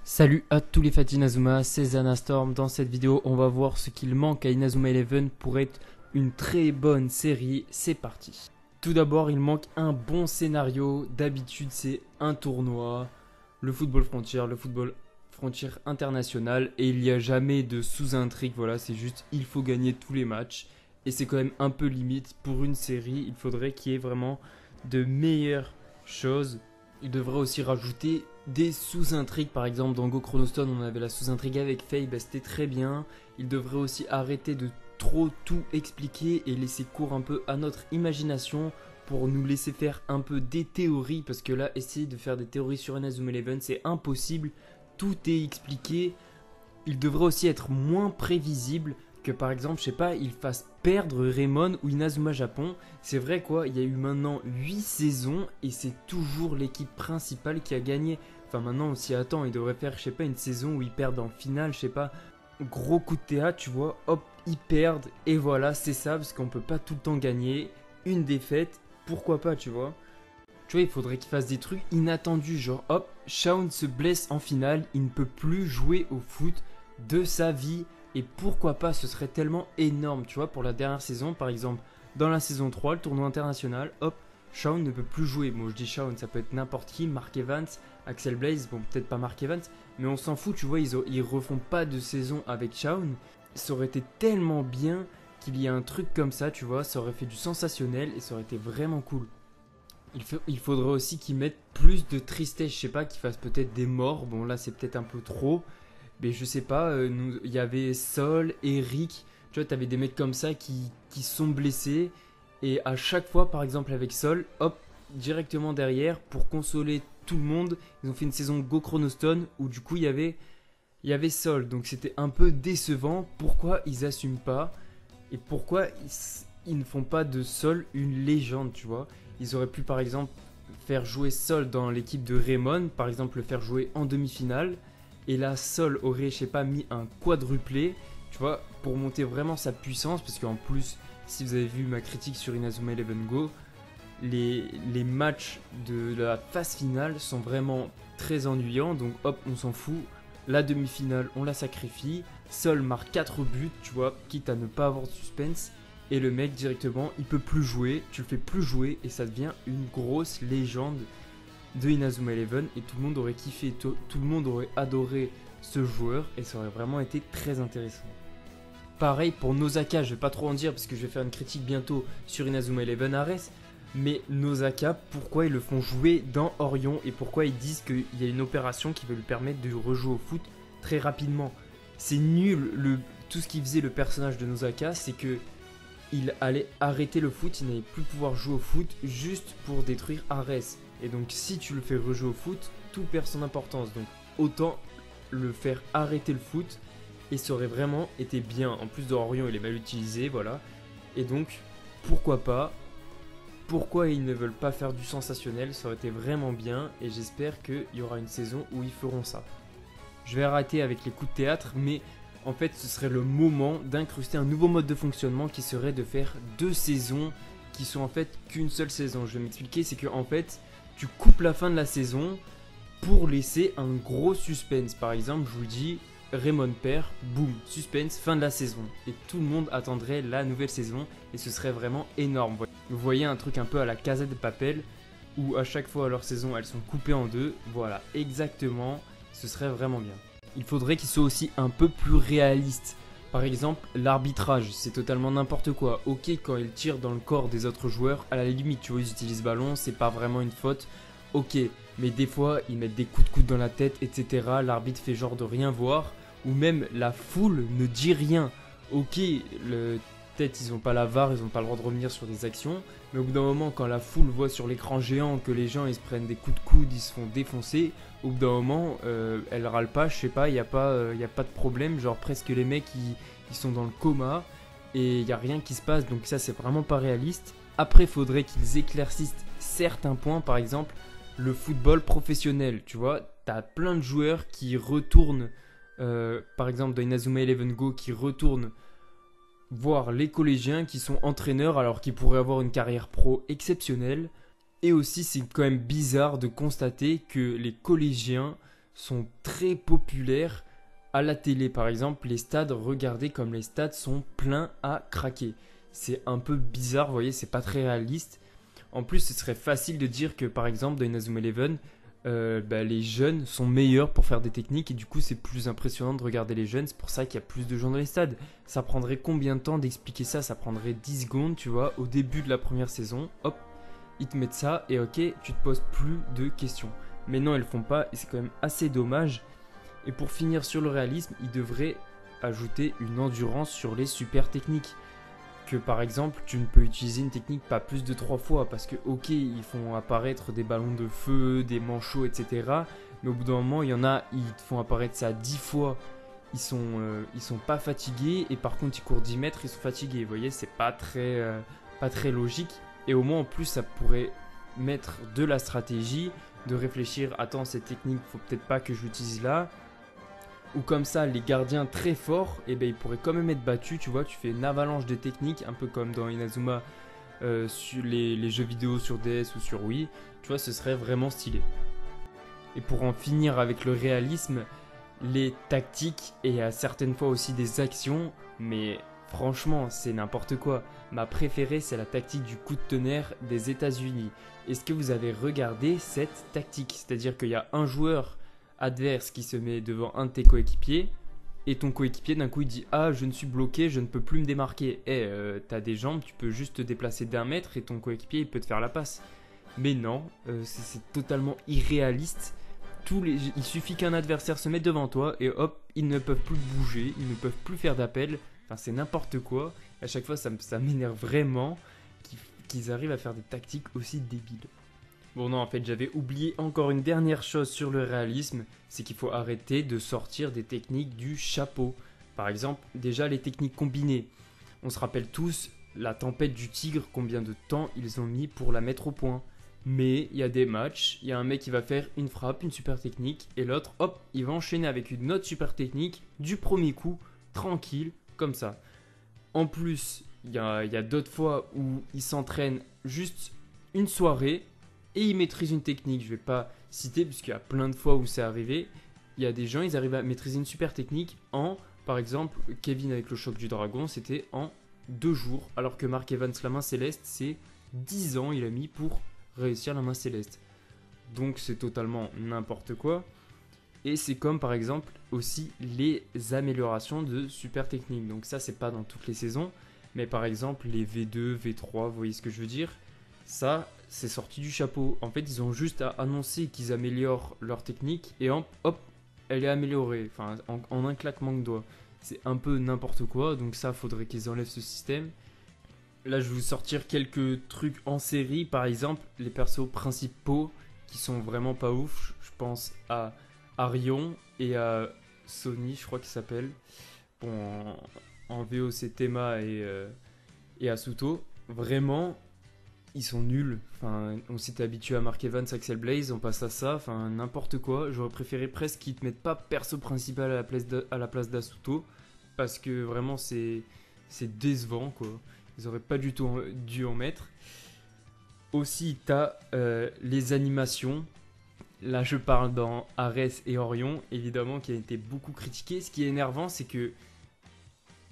Salut à tous les fans d'Inazuma, c'est Zanastorm. Dans cette vidéo, on va voir ce qu'il manque à Inazuma Eleven pour être une très bonne série. C'est parti. Tout d'abord, il manque un bon scénario. D'habitude, c'est un tournoi, le football frontière international, et il n'y a jamais de sous-intrigue. Voilà, c'est juste il faut gagner tous les matchs. Et c'est quand même un peu limite pour une série. Il faudrait qu'il y ait vraiment de meilleures choses. Il devrait aussi rajouter des sous-intrigues. Par exemple, dans Go Chronostone, on avait la sous-intrigue avec Faye, bah, c'était très bien. Il devrait aussi arrêter de trop tout expliquer et laisser cours un peu à notre imagination pour nous laisser faire un peu des théories. Parce que là, essayer de faire des théories sur Inazuma Eleven, c'est impossible. Tout est expliqué. Il devrait aussi être moins prévisible. Que par exemple, je sais pas, il fasse perdre Raymond ou Inazuma Japon. C'est vrai quoi, il y a eu maintenant 8 saisons et c'est toujours l'équipe principale qui a gagné. Enfin maintenant on s'y attend, il devrait faire, je sais pas, une saison où ils perdent en finale, je sais pas. Gros coup de théâtre, tu vois, hop, ils perdent et voilà, c'est ça, parce qu'on peut pas tout le temps gagner. Une défaite, pourquoi pas, tu vois. Tu vois, il faudrait qu'il fasse des trucs inattendus, genre hop, Shaun se blesse en finale, il ne peut plus jouer au foot de sa vie. Et pourquoi pas, ce serait tellement énorme, tu vois, pour la dernière saison, par exemple, dans la saison 3, le tournoi international, hop, Shaun ne peut plus jouer. Bon, je dis Shaun, ça peut être n'importe qui, Mark Evans, Axel Blaze, bon, peut-être pas Mark Evans, mais on s'en fout, tu vois, ils refont pas de saison avec Shaun. Ça aurait été tellement bien qu'il y ait un truc comme ça, tu vois, ça aurait fait du sensationnel et ça aurait été vraiment cool. Il faudrait aussi qu'ils mettent plus de tristesse, je sais pas, qu'ils fassent peut-être des morts, bon là c'est peut-être un peu trop. Mais je sais pas, il y avait Sol, Eric, tu vois, t'avais des mecs comme ça qui sont blessés. Et à chaque fois, par exemple avec Sol, hop, directement derrière, pour consoler tout le monde, ils ont fait une saison Go Chronostone où du coup il y avait Sol. Donc c'était un peu décevant. Pourquoi ils assument pas et pourquoi ils ne font pas de Sol une légende, tu vois. Ils auraient pu par exemple faire jouer Sol dans l'équipe de Raymond, par exemple le faire jouer en demi-finale. Et là, Sol aurait, je sais pas, mis un quadruplé, tu vois, pour monter vraiment sa puissance. Parce qu'en plus, si vous avez vu ma critique sur Inazuma Eleven Go, les matchs de la phase finale sont vraiment très ennuyants. Donc hop, on s'en fout. La demi-finale, on la sacrifie. Sol marque 4 buts, tu vois, quitte à ne pas avoir de suspense. Et le mec, directement, il peut plus jouer. Tu le fais plus jouer et ça devient une grosse légende de Inazuma Eleven et tout le monde aurait kiffé, tout le monde aurait adoré ce joueur et ça aurait vraiment été très intéressant. Pareil pour Nosaka, je vais pas trop en dire parce que je vais faire une critique bientôt sur Inazuma Eleven Ares, mais Nosaka, pourquoi ils le font jouer dans Orion et pourquoi ils disent qu'il y a une opération qui va lui permettre de rejouer au foot très rapidement. C'est nul, tout ce qui faisait le personnage de Nosaka, c'est que il allait arrêter le foot, il n'allait plus pouvoir jouer au foot juste pour détruire Ares. Et donc si tu le fais rejouer au foot, tout perd son importance. Donc autant le faire arrêter le foot et ça aurait vraiment été bien. En plus de Orion, il est mal utilisé, voilà. Et donc pourquoi pas, pourquoi ils ne veulent pas faire du sensationnel, ça aurait été vraiment bien et j'espère qu'il y aura une saison où ils feront ça. Je vais arrêter avec les coups de théâtre, mais en fait ce serait le moment d'incruster un nouveau mode de fonctionnement qui serait de faire 2 saisons qui sont en fait qu'une seule saison. Je vais m'expliquer, c'est que en fait tu coupes la fin de la saison pour laisser un gros suspense. Par exemple, je vous dis, Raymond perd, boum, suspense, fin de la saison. Et tout le monde attendrait la nouvelle saison et ce serait vraiment énorme. Vous voyez un truc un peu à la Casa de Papel où à chaque fois leur saison elles sont coupées en deux. Voilà, exactement, ce serait vraiment bien. Il faudrait qu'il soit aussi un peu plus réaliste. Par exemple, l'arbitrage, c'est totalement n'importe quoi. Ok, quand ils tirent dans le corps des autres joueurs, à la limite, tu vois, ils utilisent le ballon, c'est pas vraiment une faute. Ok, mais des fois, ils mettent des coups de coude dans la tête, etc. L'arbitre fait genre de rien voir. Ou même la foule ne dit rien. Ok, peut-être ils n'ont pas la VAR, ils n'ont pas le droit de revenir sur des actions. Mais au bout d'un moment, quand la foule voit sur l'écran géant que les gens ils se prennent des coups de coude, ils se font défoncer, au bout d'un moment, elle râle pas, je sais pas, il n'y a pas de problème. Genre presque les mecs ils sont dans le coma et il n'y a rien qui se passe. Donc ça c'est vraiment pas réaliste. Après, il faudrait qu'ils éclaircissent certains points, par exemple le football professionnel. Tu vois, t'as plein de joueurs qui retournent, par exemple dans Inazuma Eleven Go, qui retournent voir les collégiens qui sont entraîneurs alors qu'ils pourraient avoir une carrière pro exceptionnelle. Et aussi, c'est quand même bizarre de constater que les collégiens sont très populaires à la télé. Par exemple, les stades, regardez comme les stades sont pleins à craquer. C'est un peu bizarre, vous voyez, c'est pas très réaliste. En plus, ce serait facile de dire que par exemple dans Inazuma Eleven, les jeunes sont meilleurs pour faire des techniques et du coup c'est plus impressionnant de regarder les jeunes. C'est pour ça qu'il y a plus de gens dans les stades. Ça prendrait combien de temps d'expliquer ça? Ça prendrait 10 secondes, tu vois, au début de la première saison. Hop, ils te mettent ça et ok, tu te poses plus de questions. Mais non, ils le font pas et c'est quand même assez dommage. Et pour finir sur le réalisme, ils devraient ajouter une endurance sur les super techniques. Que par exemple, tu ne peux utiliser une technique pas plus de 3 fois parce que ok, ils font apparaître des ballons de feu, des manchots, etc. Mais au bout d'un moment, il y en a, ils te font apparaître ça 10 fois. Ils sont pas fatigués et par contre, ils courent 10 mètres, ils sont fatigués. Vous voyez, c'est pas très logique. Et au moins, en plus, ça pourrait mettre de la stratégie, de réfléchir, attends, cette technique, faut peut-être pas que je l'utilise là. Ou comme ça, les gardiens très forts, eh ben, ils pourraient quand même être battus. Tu vois, tu fais une avalanche de techniques, un peu comme dans Inazuma sur les jeux vidéo sur DS ou sur Wii. Tu vois, ce serait vraiment stylé. Et pour en finir avec le réalisme, les tactiques et à certaines fois aussi des actions, mais franchement, c'est n'importe quoi. Ma préférée, c'est la tactique du coup de tonnerre des États-Unis. Est-ce que vous avez regardé cette tactique? C'est-à-dire qu'il y a un joueur adverse qui se met devant un de tes coéquipiers et ton coéquipier d'un coup il dit ah je ne suis bloqué, je ne peux plus me démarquer. T'as des jambes, tu peux juste te déplacer d'1 mètre et ton coéquipier il peut te faire la passe. Mais non, c'est totalement irréaliste. Il suffit qu'un adversaire se mette devant toi et hop, ils ne peuvent plus bouger, ils ne peuvent plus faire d'appel. Enfin c'est n'importe quoi. À chaque fois ça m'énerve vraiment qu'ils arrivent à faire des tactiques aussi débiles. Bon non, en fait, j'avais oublié encore une dernière chose sur le réalisme, c'est qu'il faut arrêter de sortir des techniques du chapeau. Par exemple, déjà les techniques combinées. On se rappelle tous la tempête du tigre, combien de temps ils ont mis pour la mettre au point. Mais il y a des matchs, il y a un mec qui va faire une frappe, une super technique, et l'autre, hop, il va enchaîner avec une autre super technique du premier coup, tranquille, comme ça. En plus, il y a d'autres fois où ils s'entraînent juste une soirée et ils maîtrisent une technique. Je vais pas citer puisqu'il y a plein de fois où c'est arrivé. Il y a des gens, ils arrivent à maîtriser une super technique par exemple, Kevin avec le choc du dragon, c'était en 2 jours. Alors que Mark Evans, la main céleste, c'est 10 ans il a mis pour réussir la main céleste. Donc c'est totalement n'importe quoi. Et c'est comme par exemple aussi les améliorations de super techniques. Donc ça c'est pas dans toutes les saisons. Mais par exemple les V2, V3, vous voyez ce que je veux dire? Ça c'est sorti du chapeau. En fait ils ont juste à annoncer qu'ils améliorent leur technique et hop, elle est améliorée. Enfin en un claquement de doigts. C'est un peu n'importe quoi. Donc ça faudrait qu'ils enlèvent ce système. Là je vais vous sortir quelques trucs en série. Par exemple les persos principaux qui sont vraiment pas ouf. Je pense à Arion et à Sony, je crois qu'il s'appelle. Bon, en VO, c'est Tema et Asuto. Vraiment, ils sont nuls. Enfin, on s'était habitué à Mark Evans, Axel Blaze, on passe à ça. Enfin, n'importe quoi. J'aurais préféré presque qu'ils te mettent pas perso principal à la place d'Asuto. Parce que vraiment, c'est décevant, quoi. Ils auraient pas du tout dû en mettre. Aussi, t'as les animations. Là, je parle dans Ares et Orion, évidemment, qui a été beaucoup critiqué. Ce qui est énervant, c'est que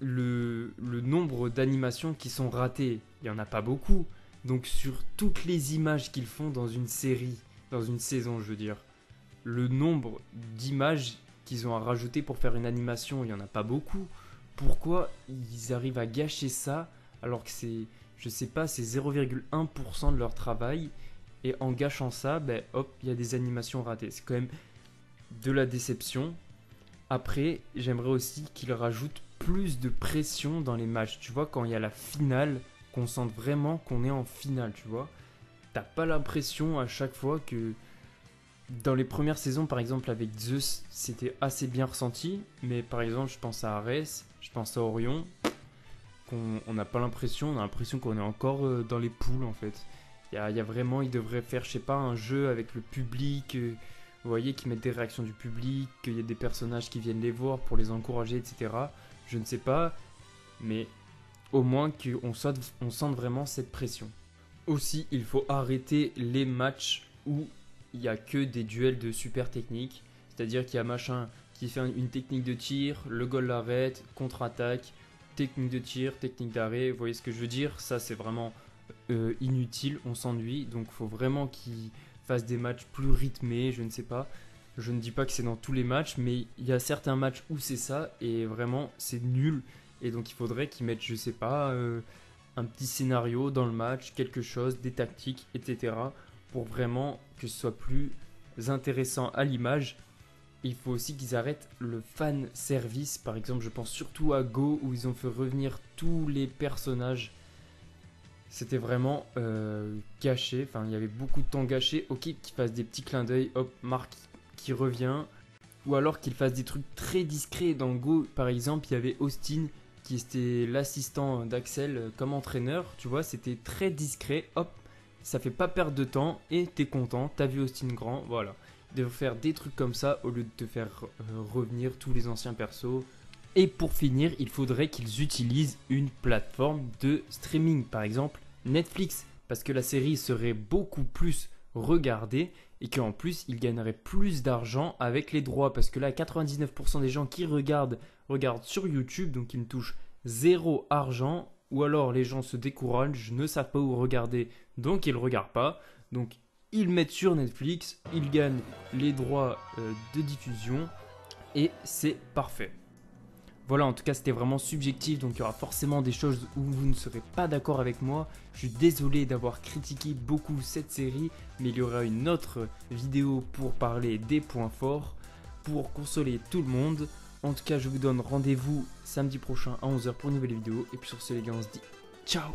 le nombre d'animations qui sont ratées, il n'y en a pas beaucoup. Donc, sur toutes les images qu'ils font dans une série, dans une saison, je veux dire, le nombre d'images qu'ils ont à rajouter pour faire une animation, il n'y en a pas beaucoup. Pourquoi ils arrivent à gâcher ça alors que c'est, je sais pas, c'est 0,1% de leur travail? Et en gâchant ça, ben hop, il y a des animations ratées. C'est quand même de la déception. Après, j'aimerais aussi qu'ils rajoutent plus de pression dans les matchs. Tu vois, quand il y a la finale, qu'on sente vraiment qu'on est en finale, tu vois. T'as pas l'impression à chaque fois que... Dans les premières saisons, par exemple, avec Zeus, c'était assez bien ressenti. Mais par exemple, je pense à Ares, je pense à Orion, qu'on n'a pas l'impression, on a l'impression qu'on est encore dans les poules, en fait. Il y a vraiment, ils devraient faire, je sais pas, un jeu avec le public, vous voyez, qui mettent des réactions du public, qu'il y ait des personnages qui viennent les voir pour les encourager, etc. Je ne sais pas, mais au moins qu'on sente vraiment cette pression. Aussi, il faut arrêter les matchs où il n'y a que des duels de super techniques. C'est-à-dire qu'il y a machin qui fait une technique de tir, le goal l'arrête, contre-attaque, technique de tir, technique d'arrêt. Vous voyez ce que je veux dire? Ça, c'est vraiment inutile, on s'ennuie. Donc, il faut vraiment qu'ils fassent des matchs plus rythmés, je ne sais pas. Je ne dis pas que c'est dans tous les matchs, mais il y a certains matchs où c'est ça, et vraiment, c'est nul. Et donc, il faudrait qu'ils mettent, je sais pas, un petit scénario dans le match, quelque chose, des tactiques, etc. pour vraiment que ce soit plus intéressant à l'image. Il faut aussi qu'ils arrêtent le fan service. Par exemple, je pense surtout à Go, où ils ont fait revenir tous les personnages. C'était vraiment gâché. Enfin, il y avait beaucoup de temps gâché. Ok, qu'ils fassent des petits clins d'œil. Hop, Marc qui revient. Ou alors qu'ils fassent des trucs très discrets. Dans Go, par exemple, il y avait Austin qui était l'assistant d'Axel comme entraîneur. Tu vois, c'était très discret. Hop, ça fait pas perdre de temps et t'es content. T'as vu Austin grand, voilà. De faire des trucs comme ça au lieu de te faire revenir tous les anciens persos. Et pour finir, il faudrait qu'ils utilisent une plateforme de streaming, par exemple Netflix, parce que la série serait beaucoup plus regardée et qu'en plus ils gagneraient plus d'argent avec les droits, parce que là 99% des gens qui regardent sur YouTube, donc ils ne touchent zéro argent, ou alors les gens se découragent, ne savent pas où regarder, donc ils ne regardent pas. Donc ils mettent sur Netflix, ils gagnent les droits de diffusion et c'est parfait. Voilà, en tout cas c'était vraiment subjectif, donc il y aura forcément des choses où vous ne serez pas d'accord avec moi. Je suis désolé d'avoir critiqué beaucoup cette série, mais il y aura une autre vidéo pour parler des points forts, pour consoler tout le monde. En tout cas je vous donne rendez-vous samedi prochain à 11h pour une nouvelle vidéo. Et puis sur ce les gars, on se dit ciao.